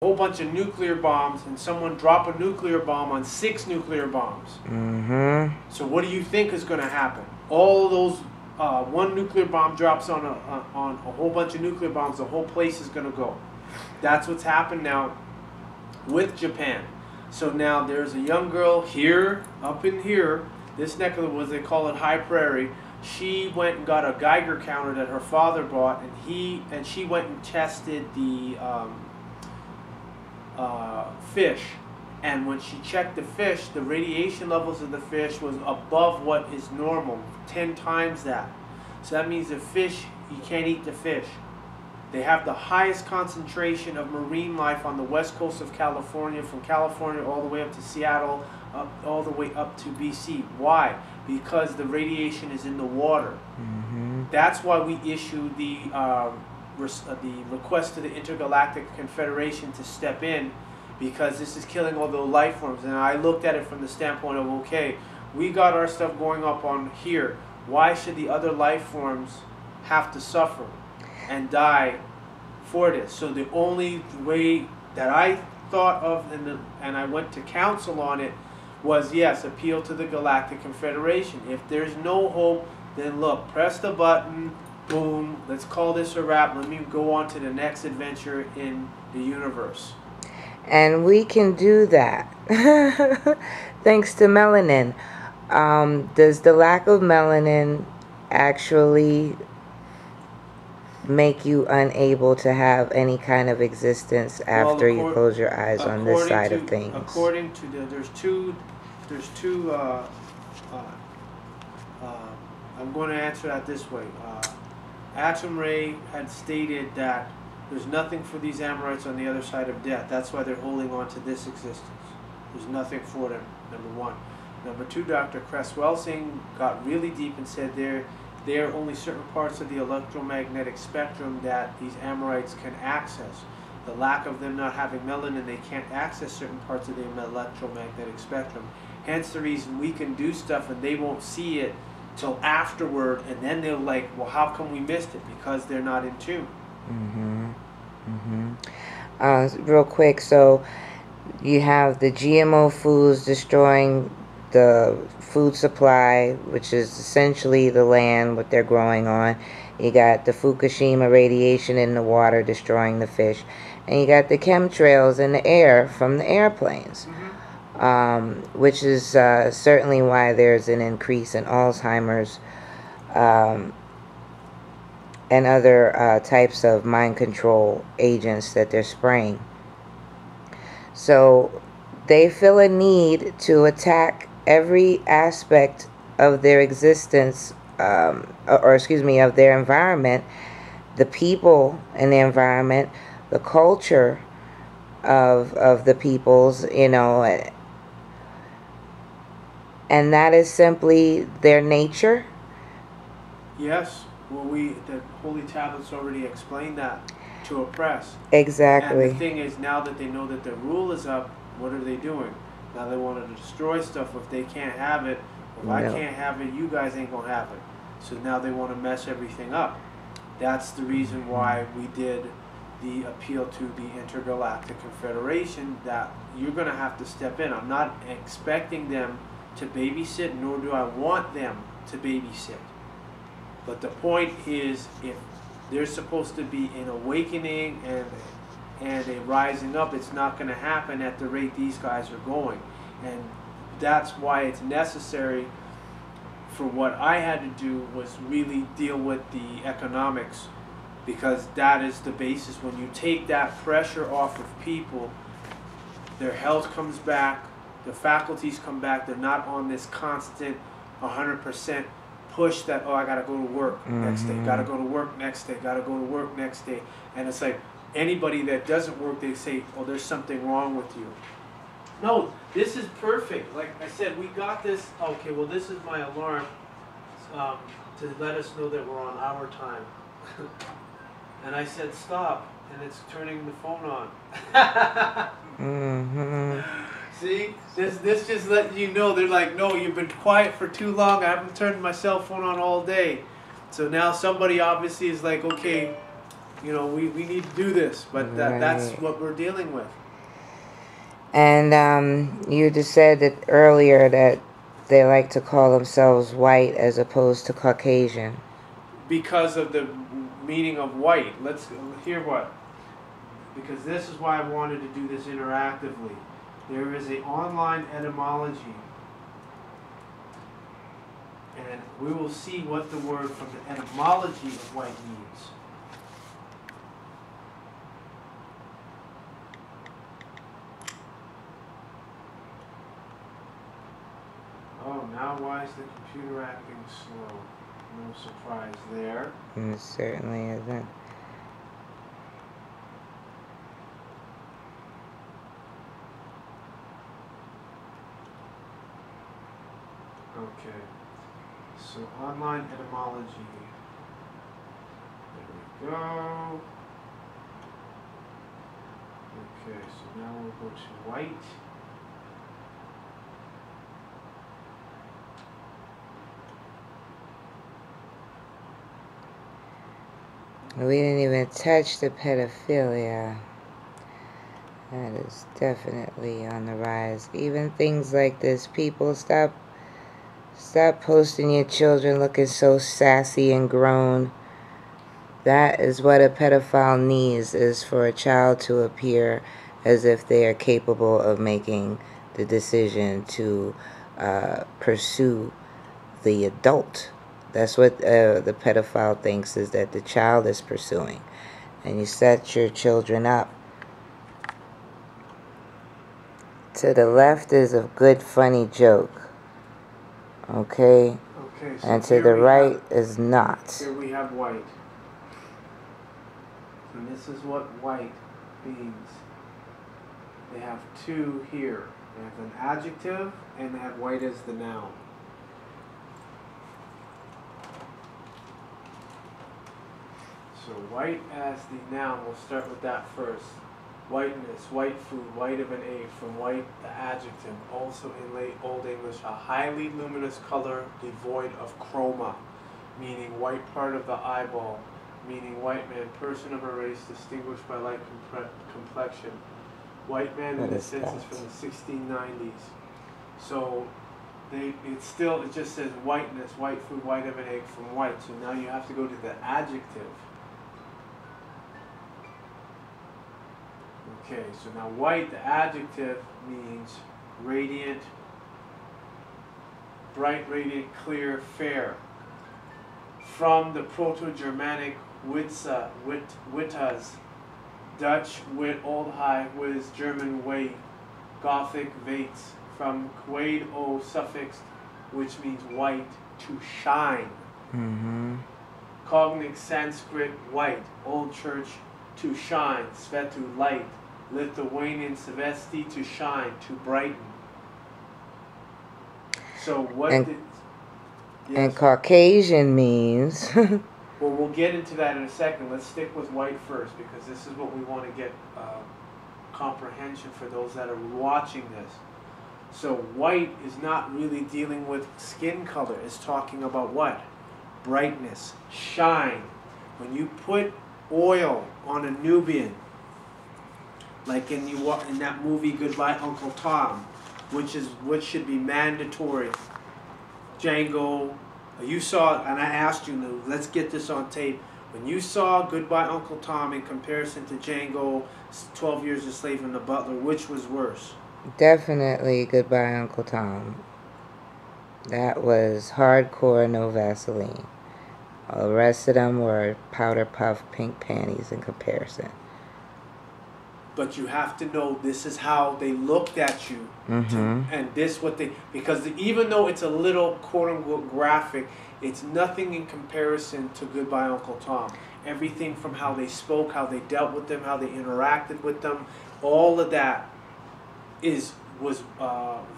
a whole bunch of nuclear bombs and someone drop a nuclear bomb on 6 nuclear bombs. So what do you think is going to happen? All of those, one nuclear bomb drops on a whole bunch of nuclear bombs, the whole place is going to go. That's what's happened now with Japan. So now there's a young girl here, up in here, this neck of the woods, they call it High Prairie. She went and got a Geiger counter that her father bought, and she went and tested the fish. And when she checked the fish, the radiation levels of the fish was above what is normal, 10 times that. So that means the fish, you can't eat the fish. They have the highest concentration of marine life on the west coast of California, from California all the way up to Seattle, all the way up to BC. Why? Because the radiation is in the water. That's why we issued the request to the Intergalactic Confederation to step in, because this is killing all the life forms. And I looked at it from the standpoint of, okay, we got our stuff going up on here. Why should the other life forms have to suffer and die for this? So the only way that I thought of, and I went to council on it, was yes, appeal to the Galactic Confederation. If there's no hope, then look, press the button, boom, let's call this a wrap. Let me go on to the next adventure in the universe. And we can do that thanks to melanin. Does the lack of melanin actually make you unable to have any kind of existence after you close your eyes on this side of things? According to there's two I'm going to answer that this way. Atom Ray had stated that there's nothing for these Amorites on the other side of death. That's why they're holding on to this existence. There's nothing for them, number one. Number two, Dr. Cresswell Singh got really deep and said there are only certain parts of the electromagnetic spectrum that these Amorites can access. The lack of them not having melanin, they can't access certain parts of the electromagnetic spectrum. Hence the reason we can do stuff and they won't see it till afterward, and then they're like, well, how come we missed it? Because they're not in tune. Real quick, so you have the GMO foods destroying the food supply, which is essentially the land what they're growing on. You got the Fukushima radiation in the water destroying the fish, and you got the chemtrails in the air from the airplanes, which is certainly why there's an increase in Alzheimer's and other types of mind control agents that they're spraying. So they feel a need to attack every aspect of their existence, or excuse me, of their environment, the people in the environment, the culture of the peoples, you know, and that is simply their nature. Yes. Well, the Holy Tablets already explained that, to oppress. Exactly. And the thing is, now that they know that their rule is up, what are they doing? Now they want to destroy stuff. If they can't have it, if I can't have it, you guys ain't going to have it. So now they want to mess everything up. That's the reason why we did the appeal to the Intergalactic Confederation, that you're going to have to step in. I'm not expecting them to babysit, nor do I want them to babysit. But the point is, if there's supposed to be an awakening and a rising up, it's not going to happen at the rate these guys are going. And that's why it's necessary for what I had to do was really deal with the economics, because that is the basis. When you take that pressure off of people, their health comes back, their faculties come back, they're not on this constant 100% push that, oh, I gotta go to work next day, gotta go to work next day, gotta go to work next day. And it's like, anybody that doesn't work, they say, oh, there's something wrong with you. No, this is perfect. Like I said, we got this. Okay, well, this is my alarm to let us know that we're on our time. And I said stop, and it's turning the phone on. See, this just letting you know. They're like, no, you've been quiet for too long. I haven't turned my cell phone on all day. So now somebody obviously is like, okay, you know, we need to do this, but that's what we're dealing with. And you just said that earlier that they like to call themselves white as opposed to Caucasian. Because of the meaning of white. Let's hear what. Because this is why I wanted to do this interactively. There is an online etymology. And we will see what the word from the etymology of white means. Oh, now why is the computer acting slow? No surprise there. It certainly isn't. Okay. So online etymology. There we go. Okay, so now we'll go to white. We didn't even touch the pedophilia. That is definitely on the rise. Even things like this, people, stop posting your children looking so sassy and grown. That is what a pedophile needs, is for a child to appear as if they are capable of making the decision to pursue the adult. That's what the pedophile thinks, is that the child is pursuing. And you set your children up. To the left is a good, funny joke. Okay? Okay, so and to the right is not. Here we have white. And this is what white means. They have two here. They have an adjective and they have white as the noun. So white as the noun, we'll start with that first. Whiteness, white food, white of an egg, from white, the adjective. Also in late Old English, a highly luminous color devoid of chroma, meaning white part of the eyeball, meaning white man, person of a race distinguished by light complexion. White man in the census from the 1690s. So it just says whiteness, white food, white of an egg, from white. So now you have to go to the adjective. Okay, so now white, the adjective, means radiant, bright, radiant, clear, fair. From the Proto-Germanic witza, wittas, Dutch wit, old high, wiz, German wait, Gothic vates, from quaid o suffix, which means white, to shine. Cognate Sanskrit, white, Old Church, to shine, svetu, light, Lithuanian svesti, to shine, to brighten. So what and, did... Yes. And Caucasian means... Well, we'll get into that in a second. Let's stick with white first, because this is what we want to get comprehension for those that are watching this. So white is not really dealing with skin color. It's talking about what? Brightness, shine. When you put oil on a Nubian, like in that movie Goodbye Uncle Tom, which should be mandatory. Django, you saw, and I asked you, let's get this on tape. When you saw Goodbye Uncle Tom in comparison to Django, 12 Years a Slave and The Butler, which was worse? Definitely Goodbye Uncle Tom. That was hardcore, no Vaseline. All the rest of them were powder puff pink panties in comparison. But you have to know this is how they looked at you. And this what they, because even though it's a little quote unquote graphic, it's nothing in comparison to Goodbye Uncle Tom. Everything from how they spoke, how they dealt with them, how they interacted with them, all of that was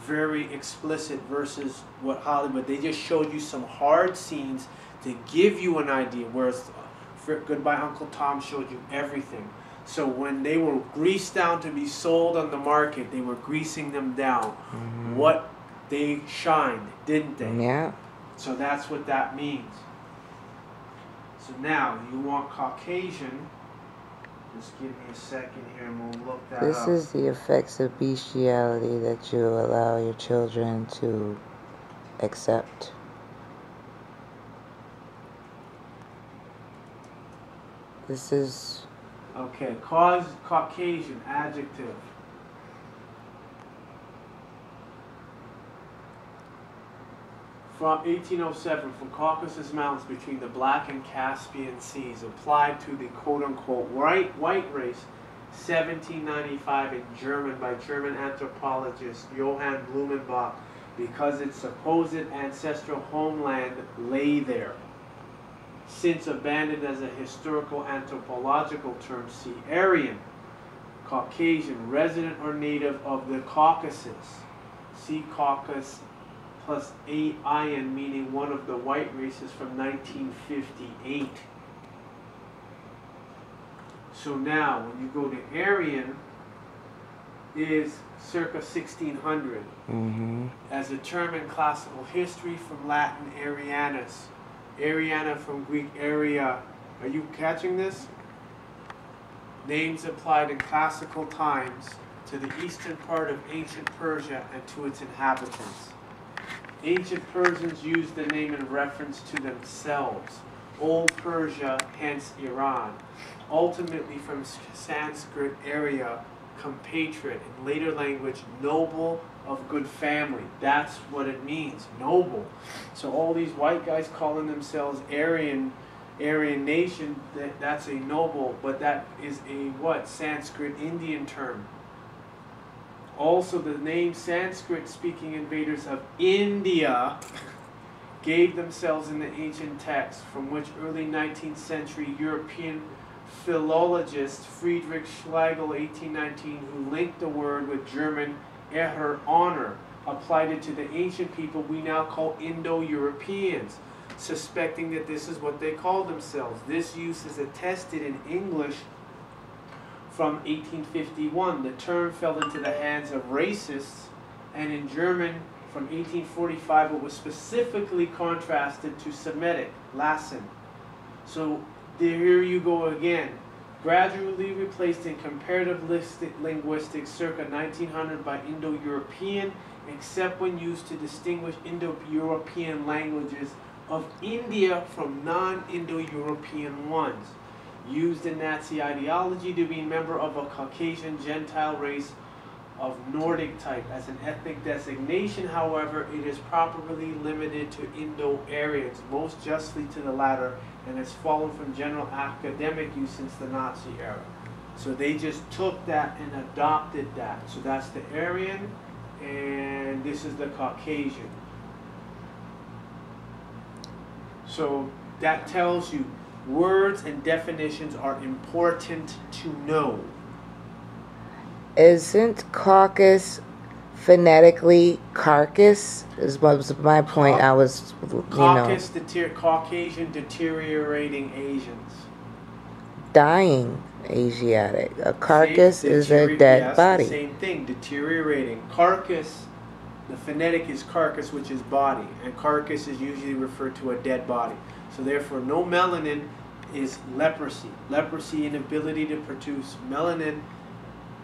very explicit versus what Hollywood. They just showed you some hard scenes to give you an idea, whereas Goodbye Uncle Tom showed you everything. So when they were greased down to be sold on the market, they were greasing them down. What they shined, didn't they? Yeah. So that's what that means. So now you want Caucasian. Just give me a second here and we'll look that This up. is the effects of bestiality that you allow your children to accept. This is... Okay, Caucasian, adjective. From 1807, from Caucasus Mountains between the Black and Caspian Seas, applied to the quote-unquote white race, 1795 in German by German anthropologist Johann Blumenbach, because its supposed ancestral homeland lay there. Since abandoned as a historical anthropological term, see Aryan, Caucasian, resident or native of the Caucasus. See Caucasus plus Aryan, meaning one of the white races, from 1958. So now, when you go to Aryan, is circa 1600. As a term in classical history, from Latin Arianus. Ariana from Greek area. Are you catching this? Names applied in classical times to the eastern part of ancient Persia and to its inhabitants. Ancient Persians used the name in reference to themselves. Old Persia, hence Iran. Ultimately from Sanskrit area, compatriot, in later language, noble of good family. That's what it means, noble. So all these white guys calling themselves Aryan nation, that's a noble, but that is a what? Sanskrit Indian term. Also, the name Sanskrit-speaking invaders of India gave themselves in the ancient texts, from which early 19th century European philologist Friedrich Schlegel, 1819, who linked the word with German Ehre, honor, applied it to the ancient people we now call Indo-Europeans, suspecting that this is what they called themselves. This use is attested in English from 1851. The term fell into the hands of racists, and in German from 1845 it was specifically contrasted to Semitic, Latin. So here you go again. Gradually replaced in comparative linguistics circa 1900 by Indo-European, except when used to distinguish Indo-European languages of India from non-Indo-European ones. Used in Nazi ideology to be a member of a Caucasian Gentile race of Nordic type. As an ethnic designation, however, it is properly limited to Indo-Aryans, most justly to the latter, and has fallen from general academic use since the Nazi era. So they just took that and adopted that. So that's the Aryan, and this is the Caucasian. So that tells you words and definitions are important to know. Isn't caucus phonetically carcass? Was my point. I was, Caucasian, deteriorating Asians. Dying Asiatic. A carcass is a dead body. The same thing, deteriorating. Carcass, the phonetic is carcass, which is body, and carcass is usually referred to a dead body. So therefore, no melanin is leprosy. Leprosy, inability to produce melanin,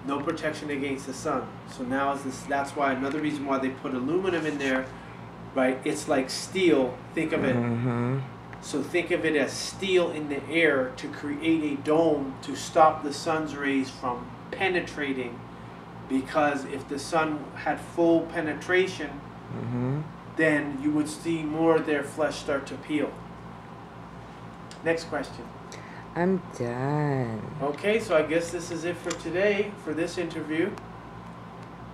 no protection against the sun. So now is this, that's why another reason why they put aluminum in there, right? It's like steel. Think of it. So think of it as steel in the air to create a dome to stop the sun's rays from penetrating. Because if the sun had full penetration, then you would see more of their flesh start to peel. Next question. I'm done. Okay, so I guess this is it for today, for this interview.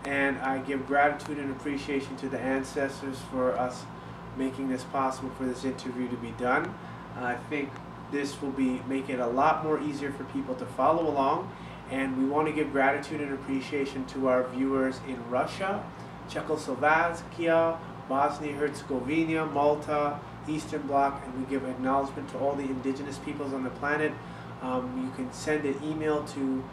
And I give gratitude and appreciation to the ancestors for us making this possible for this interview to be done. I think this will make it a lot more easier for people to follow along. And we want to give gratitude and appreciation to our viewers in Russia, Czechoslovakia, Bosnia-Herzegovina, Malta, Eastern Bloc, and we give acknowledgement to all the indigenous peoples on the planet. You can send an email to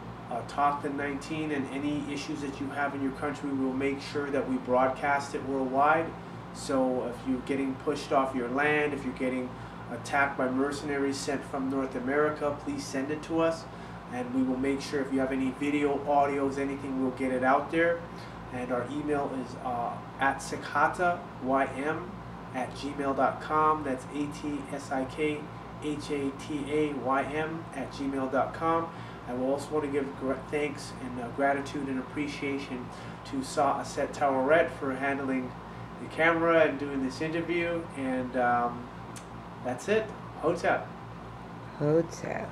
Talk to 19, and any issues that you have in your country, we'll make sure that we broadcast it worldwide. So if you're getting pushed off your land, if you're getting attacked by mercenaries sent from North America, please send it to us. and we will make sure if you have any video, audios, anything, we'll get it out there. And our email is at-sik-hata, ym, at gmail.com. That's ATSIKHATAYM at gmail.com. I will also want to give thanks and gratitude and appreciation to Auset Tauwieret for handling the camera and doing this interview. And that's it. Hotep. Hotep.